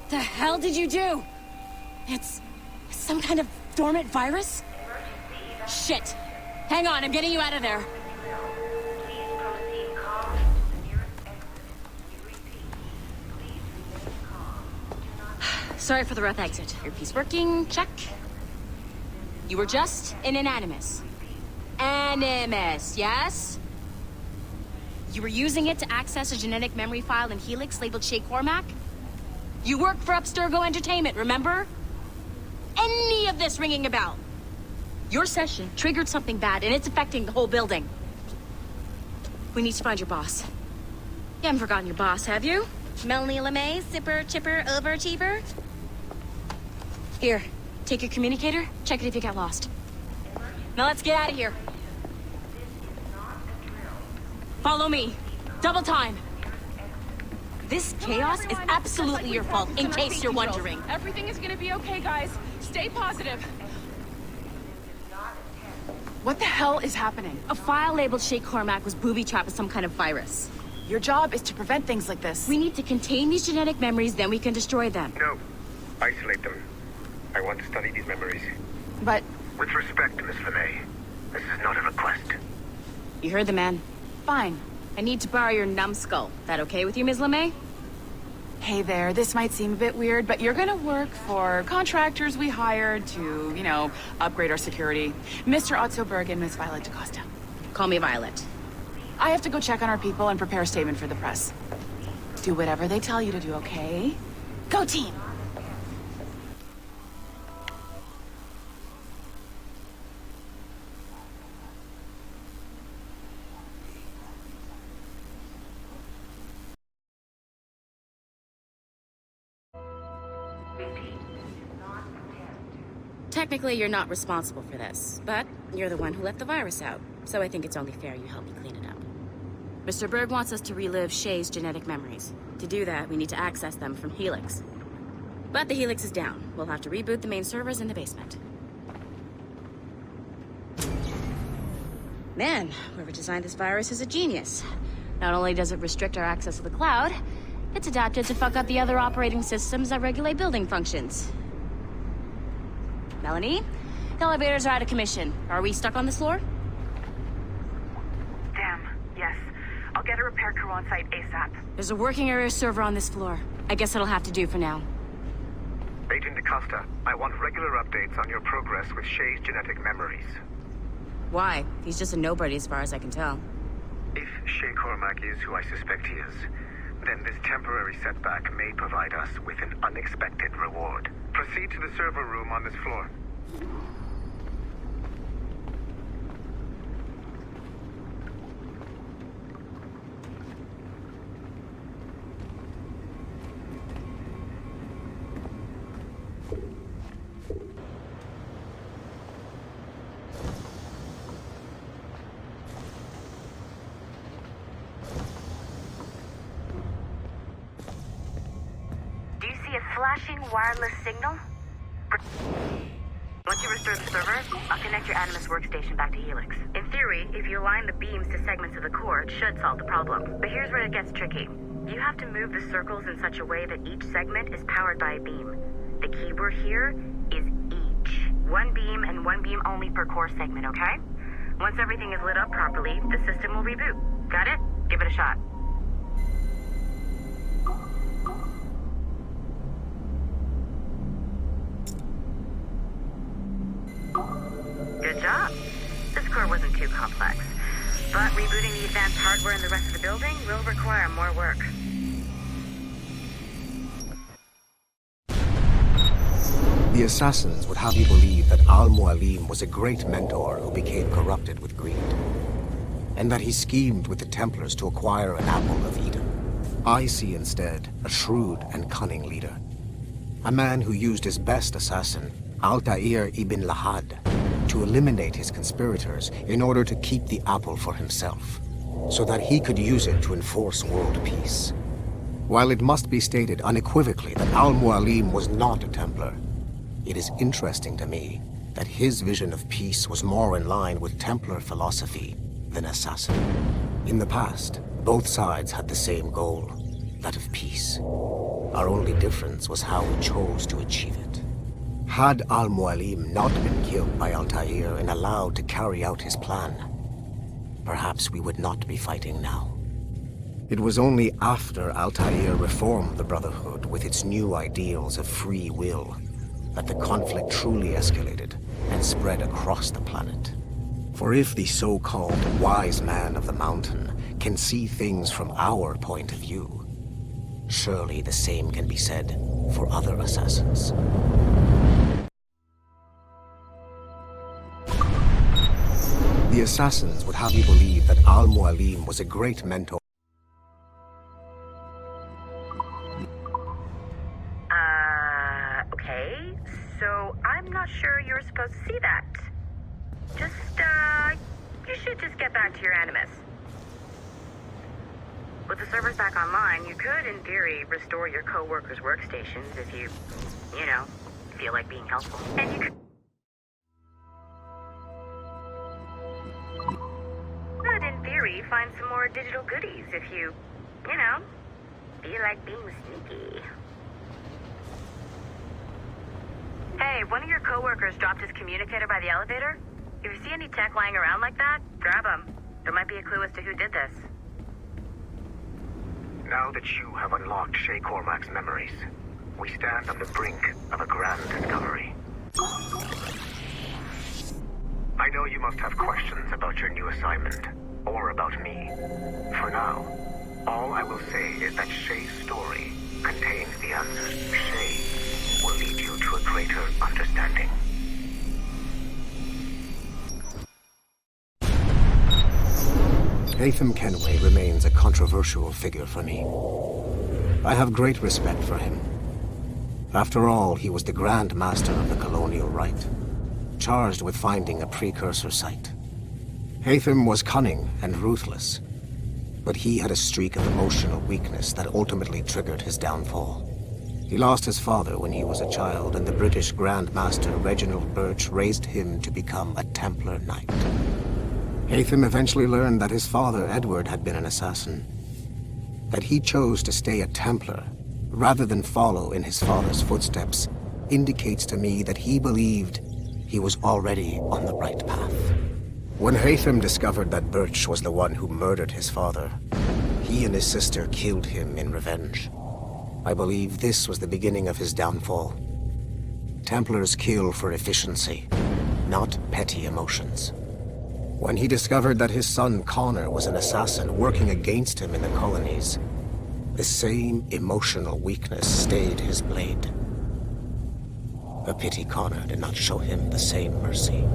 The hell did you do? It's some kind of dormant virus? Shit! Hang on, I'm getting you out of there. Sorry for the rough exit. Earpiece working, check. You were just in an Animus. Animus, yes? You were using it to access a genetic memory file in Helix labeled Shay Cormac? You worked for Abstergo Entertainment, remember? Any of this ringing a bell? Your session triggered something bad, and it's affecting the whole building. We need to find your boss. You haven't forgotten your boss, have you? Melanie LeMay, zipper, chipper, overachiever? Here, take your communicator, check it if you got lost. Now let's get out of here. Follow me. Double time. This chaos is absolutely your fault, in case you're wondering. Everything is gonna be okay, guys. Stay positive. What the hell is happening? A file labeled Shay Cormac was booby-trapped with some kind of virus. Your job is to prevent things like this. We need to contain these genetic memories, then we can destroy them. No. Isolate them. I want to study these memories. But... With respect, Miss LeMay, this is not a request. You heard the man. fine. I need to borrow your numbskull. That okay with you, Ms. LeMay? Hey there, this might seem a bit weird, but you're gonna work for contractors we hired to, you know, upgrade our security. Mr. Otto Berg and Miss Violet DaCosta. Call me Violet. I have to go check on our people and prepare a statement for the press. Do whatever they tell you to do, okay? Go team! Technically, you're not responsible for this, but you're the one who let the virus out, so I think it's only fair you help me clean it up. Mr. Berg wants us to relive Shay's genetic memories. To do that, we need to access them from Helix. But the Helix is down. We'll have to reboot the main servers in the basement. Man, whoever designed this virus is a genius. Not only does it restrict our access to the cloud, it's adapted to fuck up the other operating systems that regulate building functions. Melanie? The elevators are out of commission. Are we stuck on this floor? Damn, yes. I'll get a repair crew on site ASAP. There's a working area server on this floor. I guess it'll have to do for now. Agent DaCosta, I want regular updates on your progress with Shay's genetic memories. Why? He's just a nobody as far as I can tell. If Shay Cormac is who I suspect he is, then this temporary setback may provide us with an unexpected reward. Proceed to the server room on this floor. Flashing wireless signal? Once you restore the server, I'll connect your Animus workstation back to Helix. In theory, if you align the beams to segments of the core, it should solve the problem. But here's where it gets tricky. You have to move the circles in such a way that each segment is powered by a beam. The keyword here is each. One beam and one beam only per core segment, okay? Once everything is lit up properly, the system will reboot. Got it? Give it a shot. Good job. This core wasn't too complex, but rebooting the advanced hardware in the rest of the building will require more work. The assassins would have you believe that Al-Mualim was a great mentor who became corrupted with greed, and that he schemed with the Templars to acquire an apple of Eden. I see instead a shrewd and cunning leader, a man who used his best assassin, Altair ibn Lahad, to eliminate his conspirators in order to keep the apple for himself, so that he could use it to enforce world peace. While it must be stated unequivocally that Al-Mualim was not a Templar, it is interesting to me that his vision of peace was more in line with Templar philosophy than assassin. In the past, both sides had the same goal: that of peace. Our only difference was how we chose to achieve it. Had Al-Mualim not been killed by Altair and allowed to carry out his plan, perhaps we would not be fighting now. It was only after Altair reformed the Brotherhood with its new ideals of free will that the conflict truly escalated and spread across the planet. For if the so-called wise man of the mountain can see things from our point of view, surely the same can be said for other assassins. The assassins would have you believe that Al-Mualim was a great mentor. Okay. So I'm not sure you're supposed to see that. You should just get back to your Animus. With the servers back online, you could, in theory, restore your co-workers' workstations if you feel like being helpful. And you could, in theory, find some more digital goodies if you feel like being sneaky. Hey, one of your co-workers dropped his communicator by the elevator. If you see any tech lying around like that, grab them. There might be a clue as to who did this. Now that you have unlocked Shay Cormac's memories, we stand on the brink of a grand discovery. I know you must have questions about your new assignment, or about me. For now, all I will say is that Shay's story contains the answers. Shay will lead you to a greater understanding. Haytham Kenway remains a controversial figure for me. I have great respect for him. After all, he was the Grand Master of the Colonial Rite, charged with finding a precursor site. Haytham was cunning and ruthless, but he had a streak of emotional weakness that ultimately triggered his downfall. He lost his father when he was a child, and the British Grand Master Reginald Birch raised him to become a Templar Knight. Haytham eventually learned that his father, Edward, had been an assassin. That he chose to stay a Templar, rather than follow in his father's footsteps, indicates to me that he believed he was already on the right path. When Haytham discovered that Birch was the one who murdered his father, he and his sister killed him in revenge. I believe this was the beginning of his downfall. Templars kill for efficiency, not petty emotions. When he discovered that his son Connor was an assassin working against him in the colonies, the same emotional weakness stayed his blade. A pity Connor did not show him the same mercy.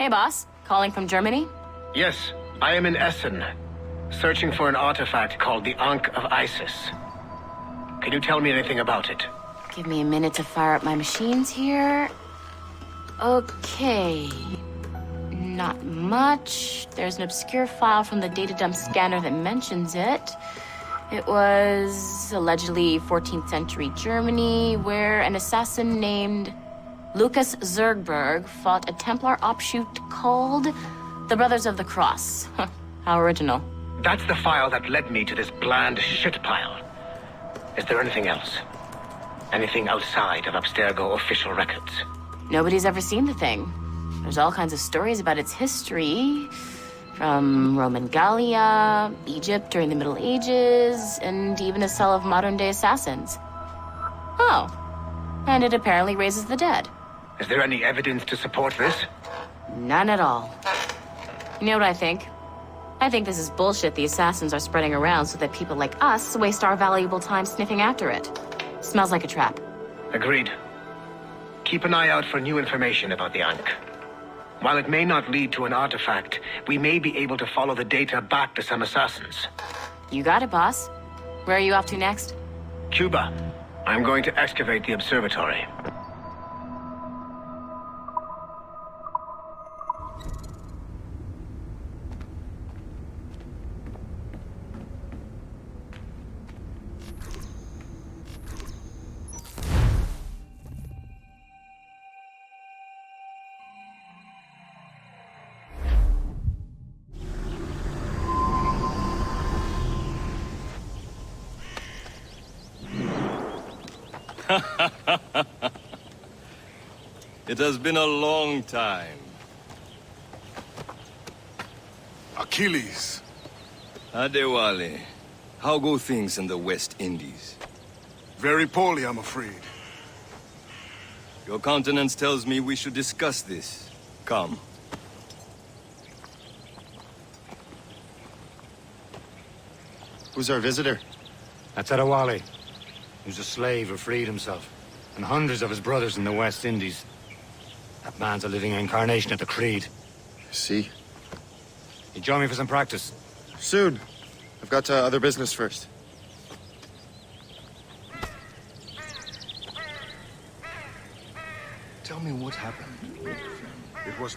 Hey, boss. Calling from Germany? Yes, I am in Essen, searching for an artifact called the Ankh of Isis. Can you tell me anything about it? Give me a minute to fire up my machines here. Okay. Not much. There's an obscure file from the data dump scanner that mentions it. It was allegedly 14th century Germany, where an assassin named Lucas Zergberg fought a Templar offshoot called the Brothers of the Cross. How original. That's the file that led me to this bland shit pile. Is there anything else? Anything outside of Abstergo official records? Nobody's ever seen the thing. There's all kinds of stories about its history. From Roman Gallia, Egypt during the Middle Ages, and even a cell of modern-day assassins. Oh. And it apparently raises the dead. Is there any evidence to support this? None at all. You know what I think? I think this is bullshit the assassins are spreading around so that people like us waste our valuable time sniffing after it. Smells like a trap. Agreed. Keep an eye out for new information about the Ankh. While it may not lead to an artifact, we may be able to follow the data back to some assassins. You got it, boss. Where are you off to next? Cuba. I'm going to excavate the observatory. It has been a long time. Achilles. Adewale, how go things in the West Indies? Very poorly, I'm afraid. Your countenance tells me we should discuss this. Come. Who's our visitor? That's Adewale, who's a slave who freed himself, and hundreds of his brothers in the West Indies. That man's a living incarnation of the Creed. See? You join me for some practice? Soon. I've got other business first. Tell me what happened. It was